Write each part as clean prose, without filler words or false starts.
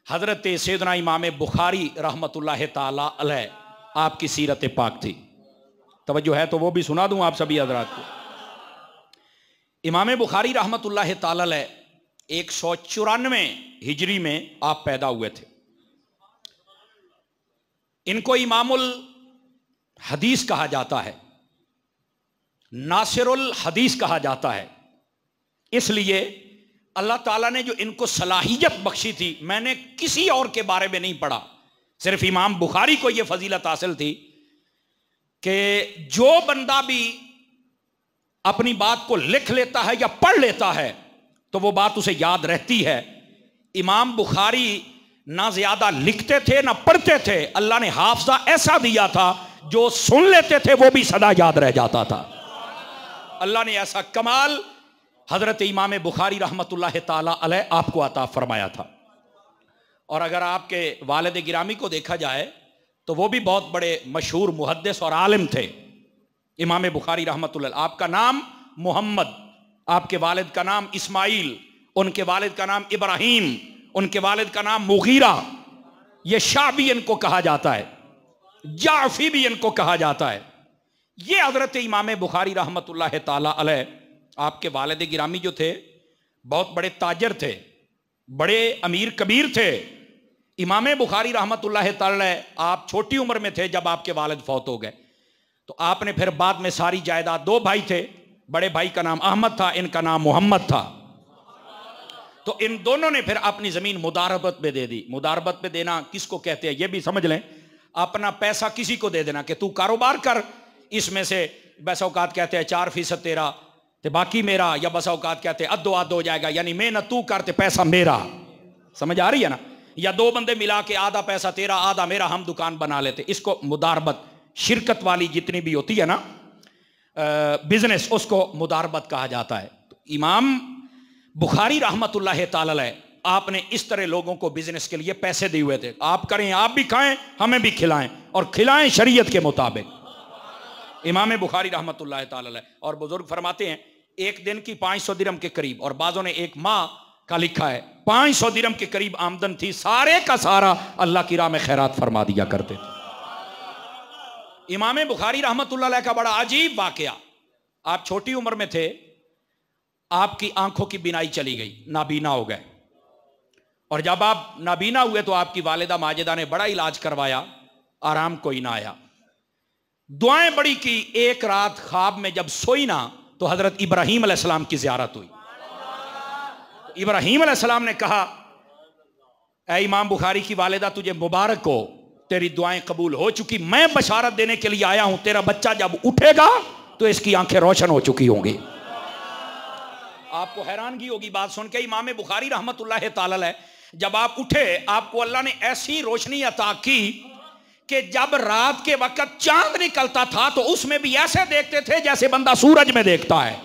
हजरत सैयदना इमाम बुखारी रहमतुल्लाह ताला अलैह आपकी सीरत पाक थी। तवज्जो है तो वो भी सुना दूं आप सभी हजरात को। इमाम बुखारी रहमतुल्लाह ताला अलैह 194 हिजरी में आप पैदा हुए थे। इनको इमामुल हदीस कहा जाता है, नासिरुल हदीस कहा जाता है। इसलिए अल्लाह ताला ने जो इनको सलाहियत बख्शी थी, मैंने किसी और के बारे में नहीं पढ़ा, सिर्फ इमाम बुखारी को यह फजीलत हासिल थी कि जो बंदा भी अपनी बात को लिख लेता है या पढ़ लेता है तो वो बात उसे याद रहती है। इमाम बुखारी ना ज्यादा लिखते थे ना पढ़ते थे, अल्लाह ने हाफजा ऐसा दिया था जो सुन लेते थे वो भी सदा याद रह जाता था। अल्लाह ने ऐसा कमाल हजरत इमाम बुखारी रहमतुल्लाह ताला अलैह आपको अता फरमाया था। और अगर आपके वालिद गिरामी को देखा जाए तो वो भी बहुत बड़े मशहूर मुहद्दिस और आलिम थे। इमाम बुखारी रहमतुल्लाह, आपका नाम मोहम्मद, आपके वालिद का नाम इस्माइल, उनके वालिद का नाम इब्राहिम, उनके वालिद का नाम मुगीरा। ये शाह भी इनको कहा जाता है, जाफी भी इनको कहा जाता है। ये हजरत इमाम बुखारी रहमतुल्लाह ताला अलैह आपके वालिद गिरामी जो थे बहुत बड़े ताजर थे, बड़े अमीर कबीर थे। इमाम बुखारी रहमतुल्लाह ताला अलैह आप छोटी उम्र में थे जब आपके वालिद फौत हो गए, तो आपने फिर बाद में सारी जायदाद, दो भाई थे, बड़े भाई का नाम अहमद था, इनका नाम मोहम्मद था, तो इन दोनों ने फिर अपनी जमीन मुदारबत पे दे दी। मुदारबत पे देना किसको कहते हैं ये भी समझ लें। अपना पैसा किसी को दे देना कि तू कारोबार कर, इसमें से बस औकात कहते हैं 4% तेरा ते बाकी मेरा, या बस औकात कहते हैं अद्धो अध हो जाएगा, यानी मेहनत तू करते पैसा मेरा। समझ आ रही है ना? या दो बंदे मिला के आधा पैसा तेरा आधा मेरा, हम दुकान बना लेते। इसको मुदारबत, शिरकत वाली जितनी भी होती है ना बिजनेस, उसको मुदारबत कहा जाता है। तो इमाम बुखारी रहमतुल्लाह ताला अलैह आपने इस तरह लोगों को बिजनेस के लिए पैसे दिए हुए थे, आप करें, आप भी खाएं, हमें भी खिलाएं, और खिलाएं शरीयत के मुताबिक। इमाम बुखारी रहमतुल्लाह ताला अलैह, और बुजुर्ग फरमाते हैं एक दिन की 500 दिरहम के करीब, और बाजों ने एक माह का लिखा है 500 दिरहम के करीब आमदन थी, सारे का सारा अल्लाह की राह में खैरात फरमा दिया करते थे। इमाम बुखारी रहमतुल्लाह अलैह का बड़ा अजीब वाकया, आप छोटी उम्र में थे, आपकी आंखों की बिनाई चली गई, नाबीना हो गए, और जब आप नाबीना हुए तो आपकी वालिदा माजिदा ने बड़ा इलाज करवाया, आराम कोई ना आया, दुआएं बड़ी की। एक रात ख्वाब में जब सोई ना तो हजरत इब्राहिम अलैहिस्सलाम की ज़ियारत हुई। इब्राहिम अलैहिस्सलाम ने कहा, ऐ इमाम बुखारी की वालिदा तुझे मुबारक हो, तेरी दुआएं कबूल हो चुकी, मैं बशारत देने के लिए आया हूं, तेरा बच्चा जब उठेगा तो इसकी आंखें रोशन हो चुकी होंगी। आपको हैरानगी होगी बात सुन के, इमाम बुखारी रहमतुल्लाह ताला अलैह जब आप उठे, आपको अल्लाह ने ऐसी रोशनी अता की कि जब रात के वक्त चांद निकलता था तो उसमें भी ऐसे देखते थे जैसे बंदा सूरज में देखता है।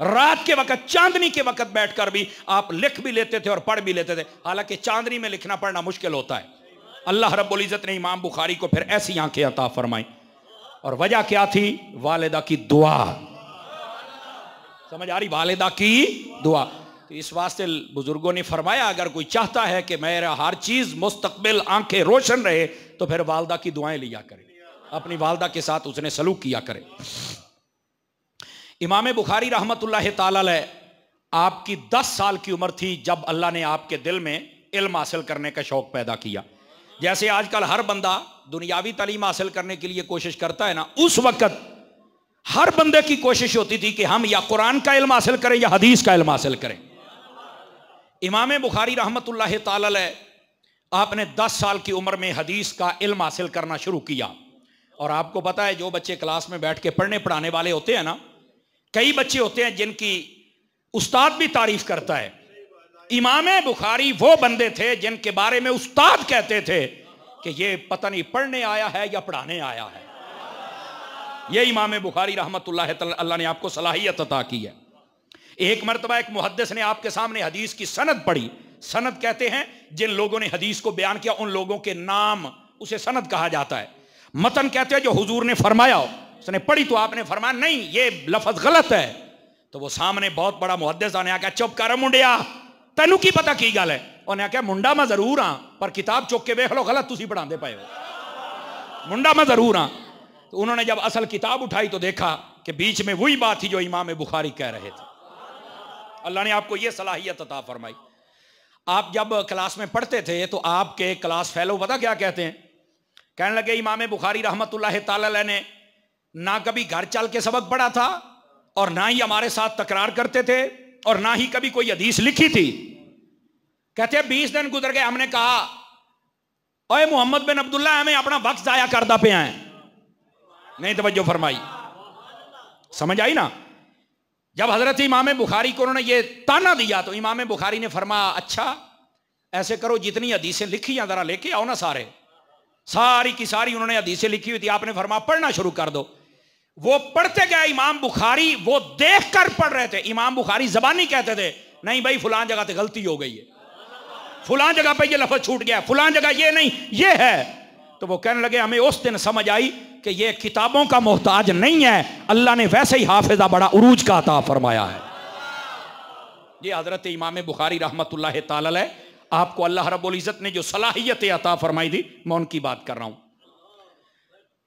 रात के वक्त, चांदनी के वक्त बैठकर भी आप लिख भी लेते थे और पढ़ भी लेते थे, हालांकि चांदनी में लिखना पढ़ना मुश्किल होता है। अल्लाह रब्बुल इज्जत ने इमाम बुखारी को फिर ऐसी आंखें अता फरमाई, और वजह क्या थी? वालिदा की दुआ। समझ आ रही? वालिदा की दुआ। तो इस वास्ते बुजुर्गों ने फरमाया अगर कोई चाहता है कि मेरा हर चीज मुस्तकबिल आंखें रोशन रहे तो फिर वालिदा की दुआएं लिया करे, अपनी वालिदा के साथ उसने सलूक किया करे। इमाम बुखारी रहमतुल्लाह ताला अलैह आपकी 10 साल की उम्र थी जब अल्लाह ने आपके दिल में इल्म हासिल करने का शौक पैदा किया। जैसे आजकल हर बंदा दुनियावी तालीम हासिल करने के लिए कोशिश करता है ना, उस वक्त हर बंदे की कोशिश होती थी कि हम या कुरान का इल्म हासिल करें या हदीस का इल्म हासिल करें। इमाम बुखारी रहमतुल्लाह ताला अलैह आपने 10 साल की उम्र में हदीस का इल्म हासिल करना शुरू किया। और आपको पता है जो बच्चे क्लास में बैठ के पढ़ने पढ़ाने वाले होते हैं ना, कई बच्चे होते हैं जिनकी उस्ताद भी तारीफ करता है। इमाम बुखारी वो बंदे थे जिनके बारे में उस्ताद कहते थे कि ये पता नहीं पढ़ने आया है या पढ़ाने आया है। ये इमाम बुखारी रहमतुल्लाह ताला अल्लाह ने आपको सलाहियत अता की है। एक मरतबा एक मुहद्दिस ने आपके सामने हदीस की सनद पढ़ी। सनद कहते हैं जिन लोगों ने हदीस को बयान किया उन लोगों के नाम, उसे सनद कहा जाता है। मतन कहते हैं जो हुजूर ने फरमाया हो, उसने पढ़ी तो आपने फरमाया नहीं ये लफ्ज गलत है, तो वो सामने बहुत बड़ा मुहद्दिस आने आके चुप कर मुंडिया, तेनू की पता की गल है, उन्हें आख्या मुंडा मैं जरूर हाँ पर किताब चुक के वेख लो गलत तुसी पढ़ाते पाए हो। मुंडा मैं जरूर हाँ। तो उन्होंने जब असल किताब उठाई तो देखा कि बीच में वही बात थी जो इमाम बुखारी कह रहे थे। अल्लाह ने आपको यह सलाहियत अता फरमाई। आप जब क्लास में पढ़ते थे तो आपके क्लास फेलो पता क्या कहते हैं, कहने लगे इमाम बुखारी रहमतुल्लाह ताला ने ना कभी घर चल के सबक पढ़ा था और ना ही हमारे साथ तकरार करते थे और ना ही कभी कोई हदीस लिखी थी। कहते 20 दिन गुजर गए, हमने कहा ओए मोहम्मद बिन अब्दुल्ला हमें अपना वक्त जाया करदा पे हैं। नहीं तवज्जो फरमाई, समझ आई ना। जब हजरत इमाम बुखारी को उन्होंने ये ताना दिया तो इमाम बुखारी ने फरमाया अच्छा ऐसे करो जितनी हदीसें लिखी हैं जरा लेके आओ ना सारे। सारी की सारी उन्होंने हदीसें लिखी हुई थी। आपने फरमाया पढ़ना शुरू कर दो। वो पढ़ते गए इमाम बुखारी, वो देख कर पढ़ रहे थे। इमाम बुखारी जबानी कहते थे नहीं भाई फलां जगह पे गलती हो गई है, फलां जगह पे ये लफ्ज छूट गया, फलां जगह ये नहीं ये है। तो वो कहने लगे हमें उस दिन समझ आई कि ये किताबों का मोहताज नहीं है, अल्लाह ने वैसे ही हाफिजा बड़ा उरूज का अता फरमाया है। ये हजरत इमाम बुखारी रहमतुल्लाह ताला अलैह, आपको अल्लाह रब्बुल इज्जत ने जो सलाहियत अता फरमाई थी मैं उनकी बात कर रहा हूं।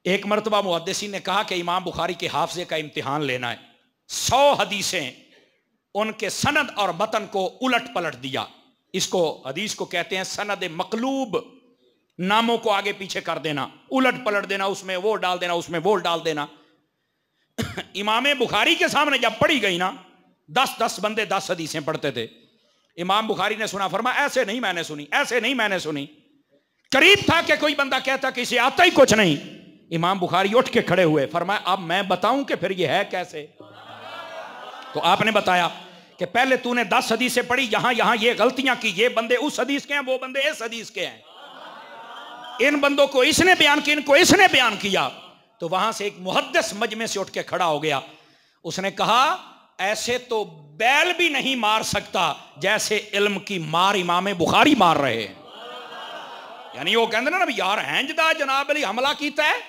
एक मरतबा मुहद्दिसीन ने कहा कि इमाम बुखारी के हाफजे का इम्तिहान लेना है। 100 हदीसें उनके सनद और मतन को उलट पलट दिया। इसको हदीस को कहते हैं सनद मकलूब, नामों को आगे पीछे कर देना, उलट पलट देना, उसमें वो डाल देना उसमें वो डाल देना। इमाम बुखारी के सामने जब पढ़ी गई ना 10-10 बंदे 10 हदीसें पढ़ते थे। इमाम बुखारी ने सुना, फरमाया ऐसे नहीं मैंने सुनी, ऐसे नहीं मैंने सुनी। करीब था कि कोई बंदा कहता कि इसे आता ही कुछ नहीं। इमाम बुखारी उठ के खड़े हुए, फरमाया अब मैं बताऊं कि फिर ये है कैसे। तो आपने बताया कि पहले तूने 10 हदीसें पढ़ी, यहां यहां ये गलतियां की, ये बंदे उस हदीस के हैं वो बंदे इस हदीस के हैं, इन बंदों को इसने बयान किया इनको इसने बयान किया। तो वहां से एक मुहद्दिस मजमे से उठ के खड़ा हो गया। उसने कहा ऐसे तो बैल भी नहीं मार सकता जैसे इल्म की मार इमाम बुखारी मार रहे हैं। यानी वो कहते ना यार हैंजदा जनाब अली हमला कीता है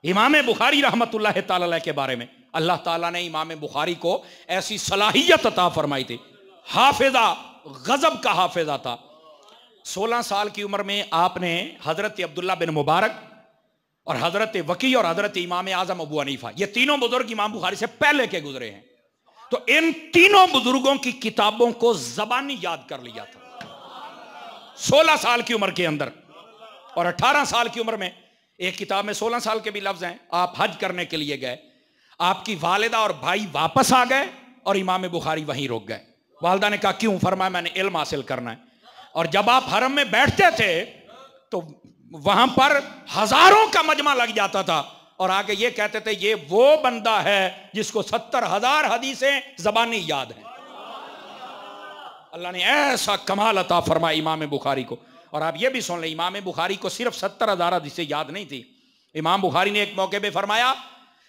इमाम बुखारी रहमतुल्लाह ताला अलैह के बारे में। अल्लाह ताला ने इमाम बुखारी को ऐसी सलाहियत अता फरमाई थी। हाफिजा, गजब का हाफिजा था। 16 साल की उम्र में आपने हजरत अब्दुल्ला बिन मुबारक और हजरत वकी और हजरत इमाम आजम अबू हनीफा, ये तीनों बुजुर्ग इमाम बुखारी से पहले के गुजरे हैं। तो इन तीनों बुजुर्गों की किताबों को जबानी याद कर लिया था 16 साल की उम्र के अंदर। और 18 साल की उम्र में एक किताब में 16 साल के भी लफ्ज हैं। आप हज करने के लिए गए, आपकी वालिदा और भाई वापस आ गए और इमाम बुखारी वहीं रुक गए। वालिदा ने कहा क्यों? फरमाया मैंने इल्म हासिल करना है। और जब आप हरम में बैठते थे तो वहां पर हजारों का मजमा लग जाता था और आगे ये कहते थे ये वो बंदा है जिसको 70,000 हदीसें जबानी याद हैं। अल्लाह ने ऐसा कमाल अता फरमाया इमाम बुखारी को। और आप ये भी सुन लें, इमाम बुखारी को सिर्फ 70,000 हदीसें याद नहीं थी। इमाम बुखारी ने एक मौके पे फरमाया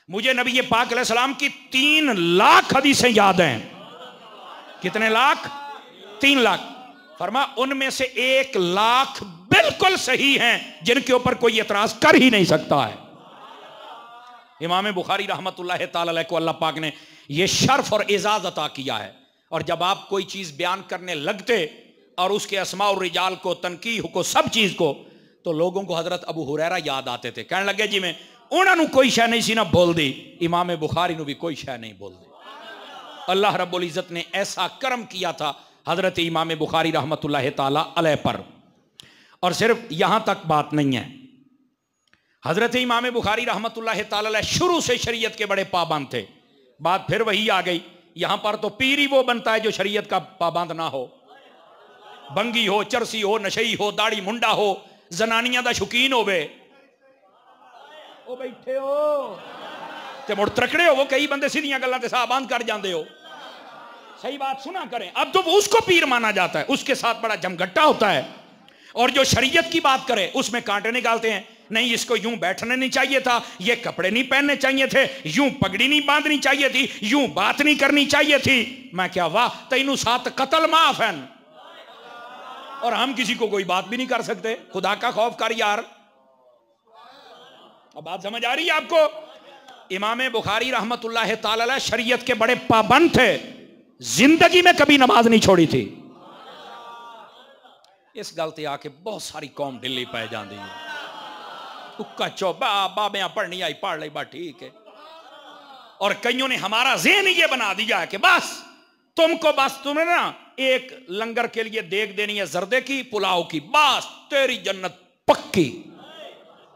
मुझे नबी पाक अलैहिस्सलाम की 3 लाख हदीसें याद हैं। कितने लाख? 3 लाख। फरमा उनमें से 1 लाख बिल्कुल सही हैं जिनके ऊपर कोई एतराज कर ही नहीं सकता है। इमाम बुखारी रहमतुल्लाह ताला अलैह को अल्लाह पाक ने यह शर्फ और एजाज अता किया है। और जब आप कोई चीज बयान करने लगते और उसके अस्मा और रिजाल को, तनकीह को, सब चीज को, तो लोगों को हजरत अबू हुरैरा याद आते थे। कहने लगे जी मैं उन्होंने कोई शय नहीं सी ना बोल दी, इमाम बुखारी ने भी कोई शय नहीं बोल दी। अल्लाह रब्बुल इज्जत ने ऐसा करम किया था हजरत इमाम बुखारी रहमतुल्लाह ताला अलैह पर। और सिर्फ यहां तक बात नहीं है, हजरत इमाम बुखारी रहमतुल्लाह ताला अलैह शुरू से शरीयत के बड़े पाबंद थे। बात फिर वही आ गई, यहां पर तो पीर ही वो बनता है जो शरीयत का पाबंद ना हो। बंगी हो, चरसी हो, नशई हो, दाढ़ी मुंडा हो, जनानियां दा शौकीन होवे, ओ बैठे हो ते मुड़ त्रकड़े हो, वो कई बंदे सीधियां गल्लां ते साहबान कर जाते हो। सही बात सुना करें। अब तो उसको पीर माना जाता है, उसके साथ बड़ा जमघट्टा होता है। और जो शरीयत की बात करे उसमें कांटे निकालते हैं। नहीं इसको यूं बैठने नहीं चाहिए था, ये कपड़े नहीं पहनने चाहिए थे, यूं पगड़ी नहीं बांधनी चाहिए थी, यूं बात नहीं करनी चाहिए थी। मैं क्या वाह तैनू साथ कत्ल माफ है और हम किसी को कोई बात भी नहीं कर सकते। खुदा का खौफ कर यार। अब बात समझ आ रही है आपको? इमाम बुखारी रहमतुल्लाह ताला अलैह शरीयत के बड़े पाबंद थे, जिंदगी में कभी नमाज नहीं छोड़ी थी। इस गल ते आके बहुत सारी कौम ढिली पै जाती है। उक्का चौबा बाबियां पढ़नी आई पढ़ ली, बा ठीक है। और कईयों ने हमारा ज़हन ये बना दिया है कि बस तुमको, बस तुम्हें ना एक लंगर के लिए देख देनी है जर्दे की, पुलाव की, बस तेरी जन्नत पक्की।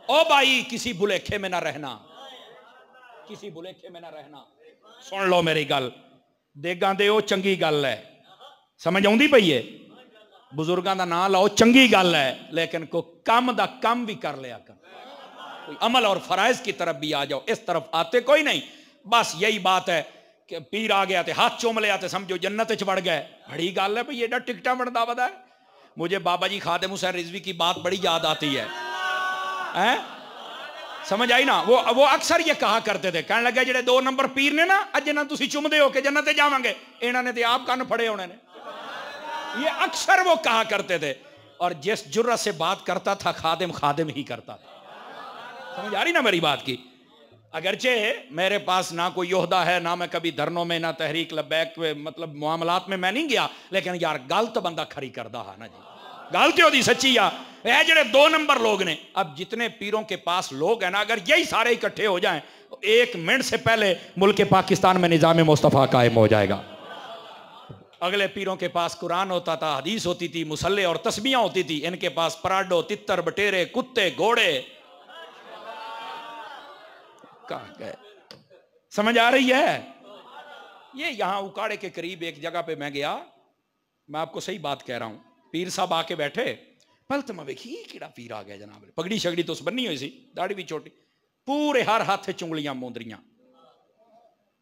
ओ भाई किसी भुलेखे में ना रहना, किसी भुलेखे में ना रहना। सुन लो मेरी गल, देगा दे ओ चंगी गल है, समझ आउंदी पई है। बुजुर्गों का नाम लाओ चंगी गल है, लेकिन को काम दा काम भी कर लिया कर, कोई अमल और फराइज की तरफ भी आ जाओ। इस तरफ आते कोई नहीं। बस यही बात है कि पीर आ गया थे हाथ चूम लिया थे समझो जन्नत च बढ़ गए। बड़ी गल है भाई, एडा टिकटा बनता पता है। मुझे बाबा जी खादिम हुसैन रिजवी की बात बड़ी याद आती है, हैं? समझ आई ना। वो अक्सर ये कहा करते थे, कहने लगे जेडे 2 नंबर पीर ने ना, अज ना तुसी चुमदे हो कि जन्नत जावांगे, इन्होंने तो आप कन्न फड़े होने ने। ये अक्सर वो कहा करते थे। और जिस जुर्रत से बात करता था खादिम खादिम ही करता था। समझ आ रही ना मेरी बात की। अगरचे मेरे पास ना कोई योहदा है, ना मैं कभी धरनों में, ना तहरीक लब्बैक मतलब मामलात में मैं नहीं गया, लेकिन यार गल तो बंदा खरी करदा है ना जी, गल तो ओदी सच्ची आ। ये जेडे 2 नंबर लोग ने, अब जितने पीरों के पास लोग हैं ना, अगर यही सारे इकट्ठे हो जाएं, 1 मिनट से पहले मुल्क पाकिस्तान में निजाम मुस्तफ़ा कायम हो जाएगा। अगले पीरों के पास कुरान होता था, हदीस होती थी, मुसल्ले और तस्बीहां होती थी। इनके पास पराडो, तितर, बटेरे, कुत्ते, घोड़े। कहाँ गए? समझ आ रही है? ये यहां उकाड़े के करीब एक जगह पे मैं गया, मैं आपको सही बात कह रहा हूं। पीर साहब आके बैठे, पल तो मैं वेखी किड़ा पीर आ गया जनाब, पगड़ी शगड़ी तो उस बन्नी हुई सी, दाढ़ी भी छोटी, पूरे हर हाथ चुंगलियां मोंदरियां।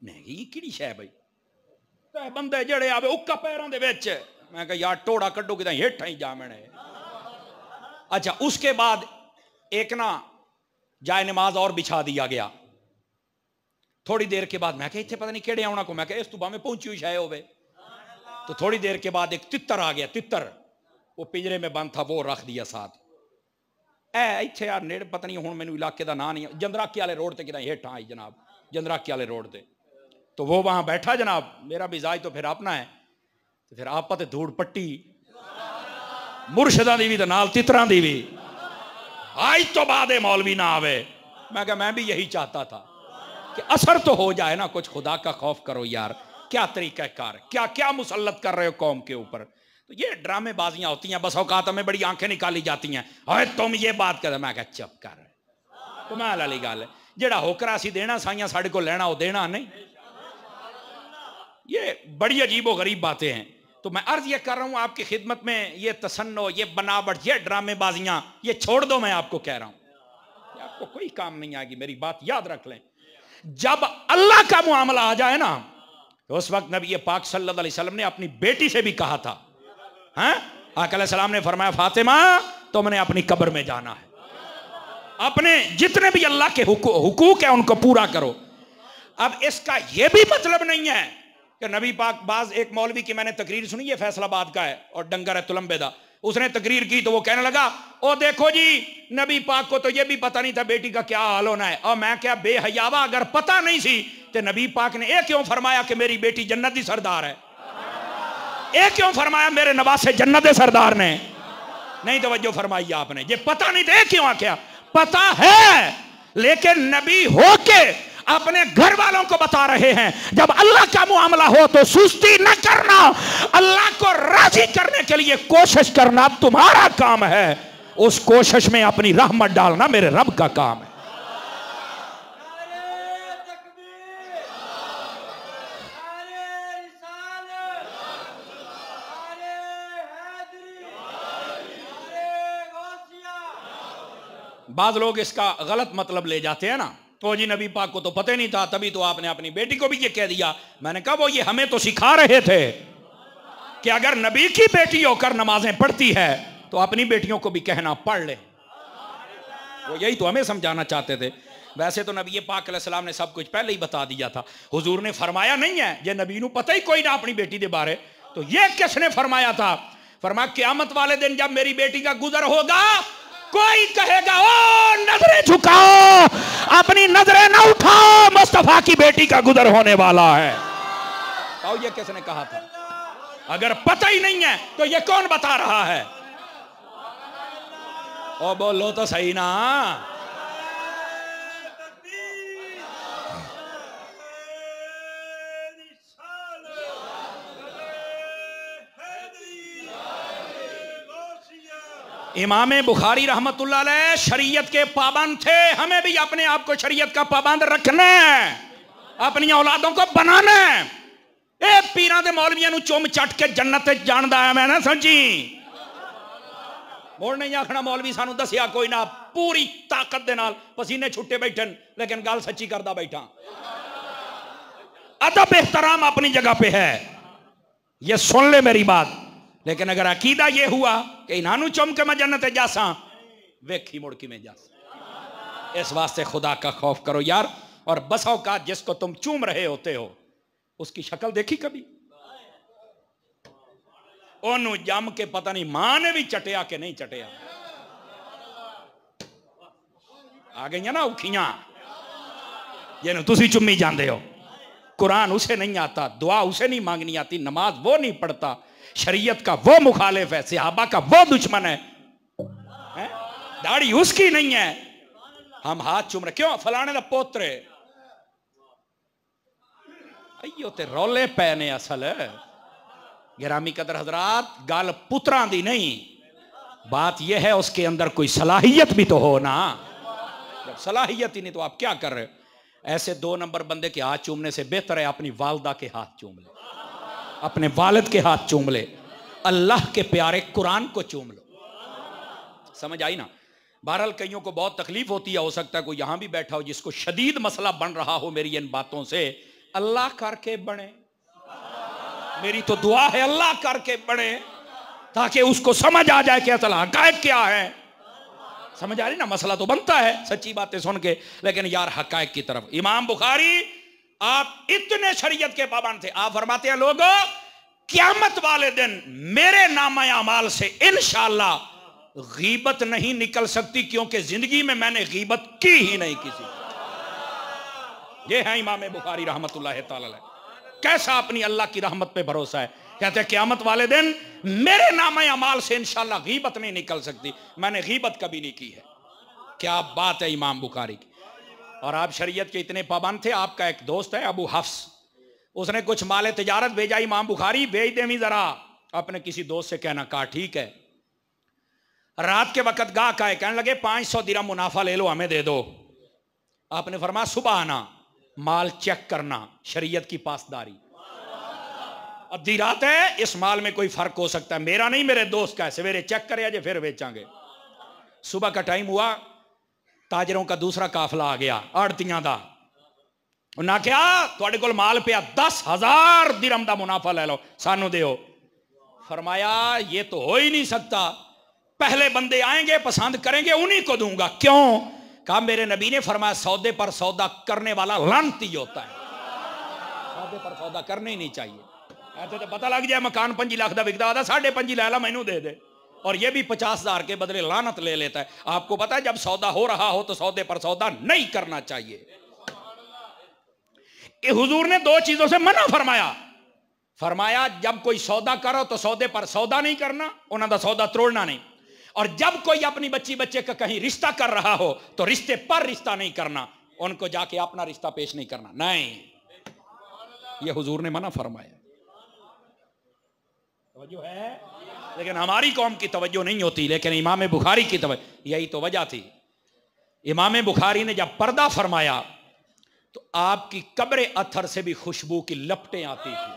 मैं किड़ी शै भाई, बंदे जड़े आवे उक्का पैरों दे विच। मैं कहा यार टोड़ा कड्डो कि हेठा ही जा मैंने। अच्छा, उसके बाद एक ना जाए नमाज और बिछा दिया गया। थोड़ी देर के बाद मैं कहा इतने पता नहीं केड़े आना को, मैं कहा इस तुबा में पहुंची हुई शायद होवे। तो थोड़ी देर के बाद एक तितर आ गया, तितर वो पिंजरे में बंद था, वो रख दिया साथ। इतने यार नेड़ पता नहीं हूं मैनू इलाके का ना नहीं, जंदराकी वाले रोड से कि हेठा आई जनाब, जंदराकी वाले रोड से। तो वो वहां बैठा जनाब, मेरा मिजाज तो फिर अपना है, तो फिर आप तो धूड़ पट्टी मुर्शदा दी भी तो नाल तितरां दी भी। आज तो बाद मौलवी ना आवे। मैं कहा मैं भी यही चाहता था कि असर तो हो जाए ना, कुछ खुदा का खौफ करो यार। क्या तरीका कार, क्या क्या मुसल्लत कर रहे हो कौम के ऊपर। तो ये ड्रामेबाजियां होती हैं, बस औकात में बड़ी आंखें निकाली जाती हैं। अरे तुम ये बात कर, मैं कहा चुप कर, कमाल वाली गल है। जेड़ा होकर असी देना साइयां साढ़े को लेना, वो देना नहीं। ये बड़ी अजीबो गरीब बातें हैं। तो मैं अर्ज ये कर रहा हूं आपकी खिदमत में, ये तसन्नो, ये बनावट, ये ड्रामेबाजियां, ये छोड़ दो। मैं आपको कह रहा हूं, आपको कोई काम नहीं आएगी। मेरी बात याद रख लें, जब अल्लाह का मामला आ जाए ना, तो उस वक्त नबी पाक सल्लल्लाहु अलैहि वसल्लम ने अपनी बेटी से भी कहा था, आका अलैहिस्सलाम ने फरमाया फातिमा तुमने अपनी कब्र में जाना है, अपने जितने भी अल्लाह के हुकूक है उनको पूरा करो। अब इसका यह भी मतलब नहीं है कि नबी पाक, बाज एक मौलवी की मैंने तकरीर सुनी, है फैसलाबाद का है और डंगर है तुलंबेदा, उसने तकरीर की तो वो कहने लगा ओ देखो जी नबी पाक को तो ये भी पता नहीं था बेटी का क्या हाल होना है। और मैं क्या बेहयावा, अगर पता नहीं सी तो नबी पाक ने ये क्यों फरमाया कि मेरी बेटी जन्नत दी सरदार है? ये क्यों फरमाया मेरे नवासे जन्नत दे सरदार ने? नहीं तवज्जो फरमाई आपने। ये पता नहीं था क्यों आख्या? पता है, लेकिन नबी होके अपने घर वालों को बता रहे हैं जब अल्लाह का मामला हो तो सुस्ती न करना, अल्लाह को राजी करने के लिए कोशिश करना तुम्हारा काम है, उस कोशिश में अपनी रहमत डालना मेरे रब का काम है। बाज लोग इसका गलत मतलब ले जाते हैं ना, तो जी नबी पाक को तो पता नहीं था, तभी तो आपने अपनी बेटी को भी ये कह दिया। मैंने कहा वो ये हमें तो सिखा रहे थे कि अगर नबी की बेटी होकर नमाजें पढ़ती है तो अपनी बेटियों को भी कहना पढ़ ले। वो यही तो हमें समझाना चाहते थे। वैसे तो नबी पाक अलैहिस्सलाम ने सब कुछ पहले ही बता दिया था। हुजूर ने फरमाया नहीं है ये नबी नू पता ही कोई ना अपनी बेटी के बारे, तो ये किसने फरमाया था? फरमाया क़यामत वाले दिन जब मेरी बेटी का गुजर होगा कोई कहेगा ओ नजरें झुकाओ, अपनी नजरें ना उठाओ, मुस्तफा की बेटी का गुजर होने वाला है। तो ये किसने कहा था? अगर पता ही नहीं है तो ये कौन बता रहा है? ओ बोलो तो सही ना। इमाम बुखारी रहमतुल्लाह अलैह शरीयत के पाबंद थे। हमें भी अपने आप को शरीयत का पाबंद रखना है, अपनी औलादों को बनाना है। ए पीरां दे मौलवियां नूं चुम चट के जन्नत जानदा है मैं ना समझी। मोड़ नहीं आखना मौलवी सानू दसिया कोई ना, पूरी ताकत दे नाल पसीने छुट्टे बैठन, लेकिन गल सच्ची करदा बैठा। अदब एहतराम अपनी जगह पे है, ये सुन ले मेरी बात। लेकिन अगर अकीदा ये हुआ कि इन्हानू चुम के मैं जन्नत जासा, वेखी मुड़ की में जासा। इस वास्ते खुदा का खौफ करो यार। और बसाओ का जिसको तुम चूम रहे होते हो उसकी शक्ल देखी कभी? ओनू जम के पता नहीं मां ने भी चटिया के नहीं चटिया। आ गई ना उखियां ये तुसी चुम्मी जाते हो। कुरान उसे नहीं आता, दुआ उसे नहीं मांगनी आती, नमाज वो नहीं पढ़ता, शरीयत का वो मुखालिफ है, सहाबा का वो दुश्मन है, दाढ़ी उसकी नहीं है, हम हाथ चूम रहे। क्यों? फलाने का पोत्र अयो ते रौले पै ने। असल गिरामी कदर हजरात, गल पुत्रां दी नहीं, बात यह है उसके अंदर कोई सलाहियत भी तो हो ना। जब सलाहियत ही नहीं तो आप क्या कर रहे हो? ऐसे 2 नंबर बंदे के हाथ चूमने से बेहतर है अपनी वालदा के हाथ चूम ले, अपने वालिद के हाथ चूम ले, अल्लाह के प्यारे कुरान को चूम लो। समझ आई ना? बहरहाल कईयों को बहुत तकलीफ होती है, हो सकता है कोई यहां भी बैठा हो जिसको शदीद मसला बन रहा हो मेरी इन बातों से। अल्लाह करके बने, मेरी तो दुआ है अल्लाह करके बने, ताकि उसको समझ आ जाए कि असल हकायक क्या है। समझ आ रही ना? मसला तो बनता है सच्ची बातें सुन के, लेकिन यार हकायक की तरफ। इमाम बुखारी आप इतने शरीयत के पाबंद थे, आप फरमाते हैं लोगों क़यामत वाले दिन मेरे नामा अमाल से इंशाअल्लाह गीबत नहीं निकल सकती, क्योंकि जिंदगी में मैंने गीबत की ही नहीं किसी। ये है इमाम बुखारी रहमतुल्लाह तआला अलैह। कैसा अपनी अल्लाह की रहमत पे भरोसा है। कहते हैं क़यामत वाले दिन मेरे नामे अमाल से इंशाअल्लाह गीबत नहीं निकल सकती, मैंने गीबत कभी नहीं की है। क्या बात है इमाम बुखारी की। और आप शरीयत के इतने पाबंद थे। आपका एक दोस्त है अबू हफ्स, उसने कुछ माले तिजारत भेजा, इमाम बुखारी भेज दे जरा, अपने किसी दोस्त से कहना। कहा ठीक है। रात के वक्त गाहक आए, कहने लगे 500 दिरहम मुनाफा ले लो, हमें दे दो। आपने फरमाया सुबह आना, माल चेक करना, शरीयत की पासदारी। अद्धी रात है, इस माल में कोई फर्क हो सकता है, मेरा नहीं मेरे दोस्त का है, सवेरे चेक करे अजे फिर बेचांगे। सुबह का टाइम हुआ, ताजरों का दूसरा काफिला आ गया, आड़तियां दा। उन्हें क्या तुहाडे कोल माल पिया, 10,000 दिरहम दा मुनाफा ले लो, सानू दियो। फरमाया ये तो हो ही नहीं सकता, पहले बंदे आएंगे पसंद करेंगे उन्हीं को दूंगा। क्यों? कहा मेरे नबी ने फरमाया सौदे पर सौदा करने वाला लानती होता है, सौदे पर सौदा करने ही नहीं चाहिए। ऐसे तो पता लग जाए मकान 5 लाख का बिकता होता, 5.5 लै ला मैनू दे दे, और ये भी 50,000 के बदले लानत ले लेता है। आपको पता है जब सौदा हो रहा हो तो सौदे पर सौदा नहीं करना चाहिए। हुजूर ने 2 चीजों से मना फरमाया। फरमाया जब कोई सौदा करो तो सौदे पर सौदा नहीं करना, उन्हों का सौदा तोड़ना नहीं, और जब कोई अपनी बच्चे का कहीं रिश्ता कर रहा हो तो रिश्ते पर रिश्ता नहीं करना, उनको जाके अपना रिश्ता पेश नहीं करना। नहीं, ये हुजूर ने मना फरमाया। तवज्जो है, लेकिन हमारी कौम की तवज्जो नहीं होती, लेकिन इमाम बुखारी की तवज्जो। यही तो वजह थी, इमाम बुखारी ने जब पर्दा फरमाया तो आपकी कब्र अथर से भी खुशबू की लपटें आती थी।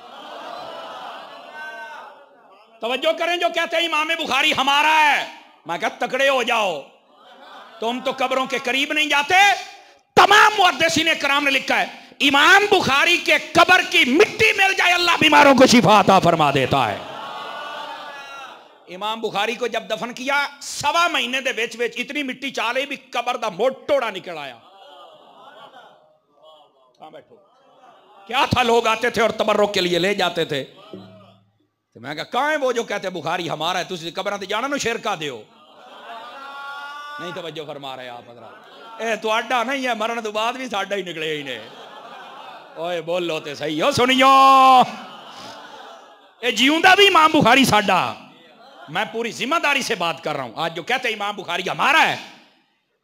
तवज्जो करें, जो कहते हैं इमाम बुखारी हमारा है, मैं कहता तकड़े हो जाओ, तुम तो कब्रों के करीब नहीं जाते। तमाम मुहद्दिसीन कराम ने लिखा है इमाम बुखारी के कब्र की मिट्टी मिल जाए अल्लाह बीमारों को शिफा अता फरमा देता है। इमाम बुखारी को जब दफन किया 1.25 महीने दे विच विच इतनी मिट्टी चाले भी कब्र दा मोटोड़ा निकल आया। बैठो, क्या था, लोग आते थे और तबर्रुक के लिए ले जाते थे। तो मैं कहा है वो जो कहते बुखारी हमारा है, तुझे कब्र ते जाना नु शिरका दियो। नहीं तवज्जो फरमा रहे आप हज़रात, ए तुहाडा नहीं है, मरण तो बाद भी साडा ही निकले ही ने। ओए बोलो ते सही हो, सुनियो, ए जीउंदा भी इमाम बुखारी साडा, मैं पूरी जिम्मेदारी से बात कर रहा हूं। आज जो कहते हैं इमाम बुखारी हमारा है,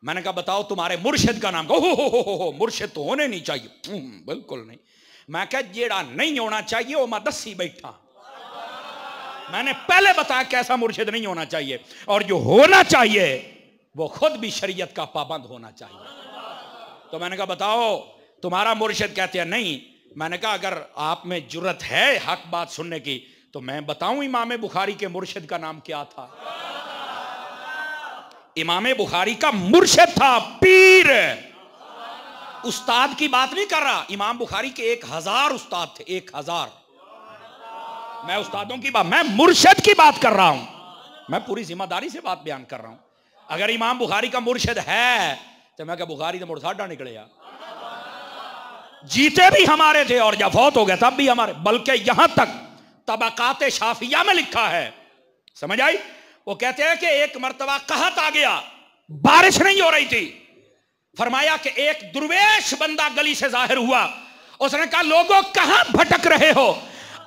मैंने कहा बताओ तुम्हारे मुर्शिद का नाम। हो मुर्शिद तो होने नहीं चाहिए। बिल्कुल नहीं। मैं कहा जेड़ा नहीं होना चाहिए वो मैं दसी बैठा। मैंने पहले बताया कैसा मुर्शिद नहीं होना चाहिए, और जो होना चाहिए वो खुद भी शरीयत का पाबंद होना चाहिए। तो मैंने कहा बताओ तुम्हारा मुर्शिद। कहते हैं नहीं। मैंने कहा अगर आप में जुर्रत है हक बात सुनने की तो मैं बताऊं इमाम बुखारी के मुर्शिद का नाम क्या था। इमाम बुखारी का मुर्शिद था पीर। उस्ताद की बात नहीं कर रहा। इमाम बुखारी के 1000 उस्ताद थे, 1000। मैं उस्तादों की बात, मैं मुर्शिद की बात कर रहा हूं। मैं पूरी जिम्मेदारी से बात बयान कर रहा हूं। अगर इमाम बुखारी का मुर्शिद है तो मैं क्या बुखारी तो मुर्साडा निकले यार। जीते भी हमारे थे और जब फौत हो गए तब भी हमारे। बल्कि यहां तक तबकात शाफिया में लिखा है, समझ आई? वो कहते हैं कि एक मर्तबा कहत आ गया, बारिश नहीं हो रही थी। फरमाया कि एक दुर्वेश बंदा गली से जाहिर हुआ। उसने कहा लोगों कहां भटक रहे हो?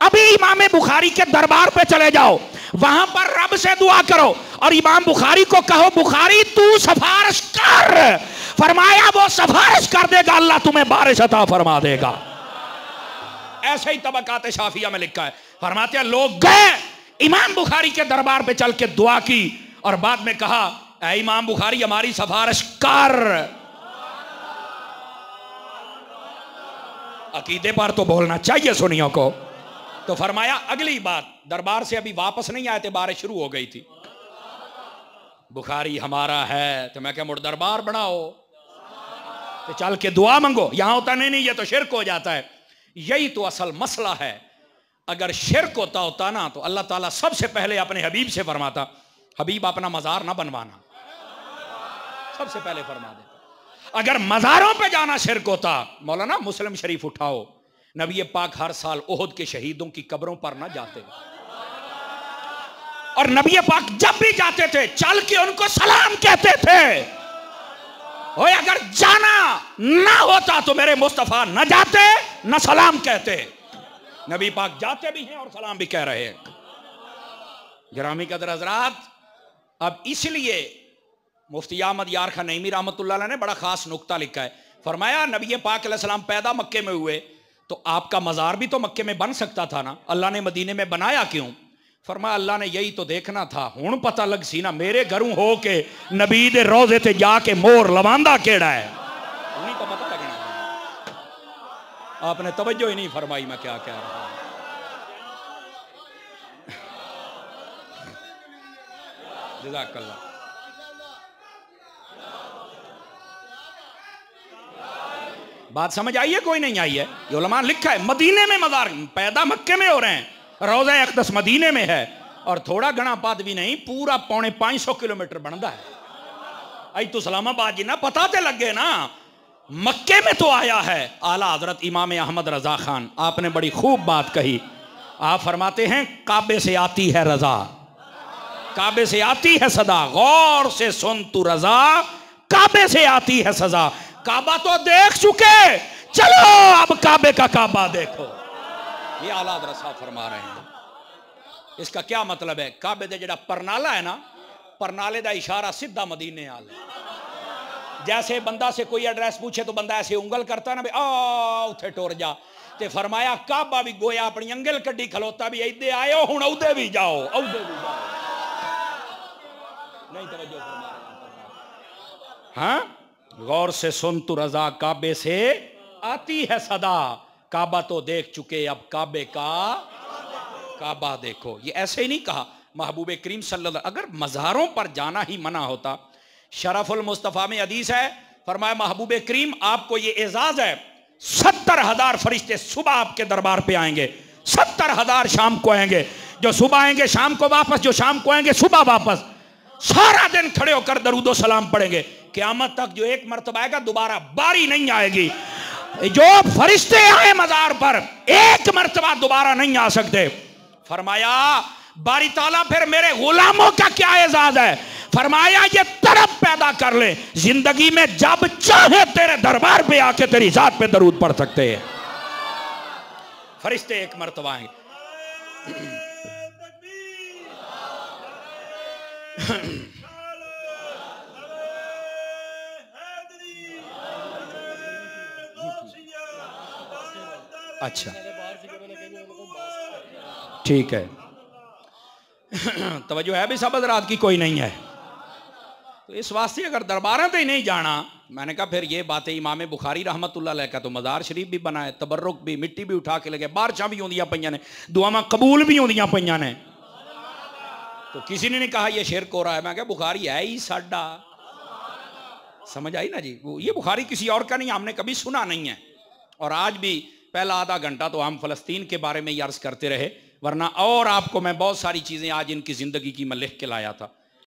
अभी इमाम बुखारी के दरबार पे चले जाओ, वहां पर रब से दुआ करो और इमाम बुखारी को कहो बुखारी तू सिफारिश कर। फरमाया वो सिफारिश कर देगा, अल्लाह तुम्हें बारिश अता फरमा देगा। ऐसे ही तबकात शाफिया में लिखा है। फरमाते हैं लोग गए इमाम बुखारी के दरबार पे चल के दुआ की और बाद में कहा ऐ इमाम बुखारी हमारी सिफारिश कर। अकीदे पर तो बोलना चाहिए सुनियों को। तो फरमाया अगली बात, दरबार से अभी वापस नहीं आए थे, बारिश शुरू हो गई थी। बुखारी हमारा है तो मैं क्या मुड़ दरबार बनाओ तो चल के दुआ मांगो। यहां होता नहीं, ये तो शिरक हो जाता है। यही तो असल मसला है। अगर शिरक होता ना तो अल्लाह ताला सबसे पहले अपने हबीब से फरमाता हबीब अपना मजार ना बनवाना, सबसे पहले फरमा देता। अगर मजारों पे जाना शिरक होता, मौलाना मुस्लिम शरीफ उठाओ, नबी पाक हर साल ओहद के शहीदों की कब्रों पर ना जाते और नबी पाक जब भी जाते थे चल के उनको सलाम कहते थे। ओए अगर जाना ना होता तो मेरे मुस्तफा न जाते न सलाम कहते। नबी पाक जाते भी हैं और सलाम भी कह रहे हैं। गिरामी कदर हजरात, अब इसलिए मुफ्ती अहमद यार खान नईमी रहमतुल्लाह अलैह ने बड़ा खास नुक्ता लिखा है। फरमाया नबी पाक अलैहिस्सलाम पैदा मक्के में हुए तो आपका मजार भी तो मक्के में बन सकता था ना, अल्लाह ने मदीने में बनाया क्यों? फरमाया अल्लाह ने यही तो देखना था, हुण पता लग सी ना मेरे घरों हो के नबी दे रोजे ते जाके मोर लवांदा केड़ा है, नहीं तो पता लगना। आपने तवज्जो ही नहीं फरमाई मैं क्या कह रहा हूं। जज़ाकल्लाह। बात समझ आई है कोई नहीं आई है? ये उलमा लिखा है मदीने में मजार पैदा मक्के में हो रहे हैं, रोज़ा अक़दस मदीने में है और थोड़ा घना पात भी नहीं, पूरा 450 किलोमीटर बनता है। आई तो इस्लामाबाद जी ना पता तो लगे ना, मक्के में तो आया है। आला हजरत इमाम अहमद रजा खान आपने बड़ी खूब बात कही। आप फरमाते हैं काबे से आती है रजा, काबे से आती है सदा, गौर से सुन तू रजा, काबे से आती है सजा। काबा तो देख चुके, चलो अब काबे का काबा देखो। ये आला हज़रत साहब फरमा रहे हैं। इसका क्या मतलब है? काबे दे जेड़ा परनाला है ना, परनाले दा इशारा सीधा मदीने आल। जैसे बंदा से कोई एड्रेस पूछे तो बंदा ऐसे उंगल करता है ना, आ उथे टुर जा। ते फरमाया काबा भी गोया अपनी अंगल कड्डी खलोता भी इदे आयो हुण उदे भी जाओ, उदे भी जाओ। नहीं तवज्जो फरमा रहे। हाँ, गौर से सुन तू रजा, काबे से आती है सदा, काबा तो देख चुके अब काबे का काबा देखो। ये ऐसे ही नहीं कहा महबूब करीम सल्लल्लाहु। अगर मज़ारों पर जाना ही मना होता, शरफुल मुस्तफ़ा में हदीस है, फरमाया महबूब करीम आपको ये एजाज है 70,000 फरिश्ते सुबह आपके दरबार पे आएंगे, 70,000 शाम को आएंगे, जो सुबह आएंगे शाम को वापस, जो शाम को आएंगे सुबह वापस, सारा दिन खड़े होकर दरूदो सलाम पढ़ेंगे। क़यामत तक जो एक मर्तबा आएगा दोबारा बारी नहीं आएगी। जो फरिश्ते आए मजार पर एक मर्तबा दोबारा नहीं आ सकते। फरमाया बारी ताला फिर मेरे गुलामों का क्या एजाज है? फरमाया ये तरफ पैदा कर ले, जिंदगी में जब चाहे तेरे दरबार पे आके तेरी जात पे दरूद पढ़ सकते हैं। फरिश्ते एक मर्तबा आएंगे। अच्छा ठीक है। तवज्जो है भी सब हज़रात की? कोई नहीं है। तो इस वास्ते अगर दरबारों पे ही नहीं जाना, मैंने कहा फिर ये बातें इमाम बुखारी रहमतुल्लाह अलैह का तो मज़ार शरीफ भी बनाए, तबर्रुक भी, मिट्टी भी उठा के लगे, बारिशां भी होंदियां पईयां ने, दुआवां कबूल भी होंदियां पईयां ने। तो किसी ने नहीं कहा ये शिरक हो रहा है। मैं कहा बुखारी है ही साडा। समझ आई ना जी? ये बुखारी किसी और का नहीं, हमने कभी सुना नहीं है। और आज भी पहला आधा घंटा तो हम फ़लस्तीन के बारे में ही अर्ज़ करते रहे, वरना और आपको मैं बहुत सारी चीज़ें आज इनकी ज़िंदगी की मैं लिख के लाया था।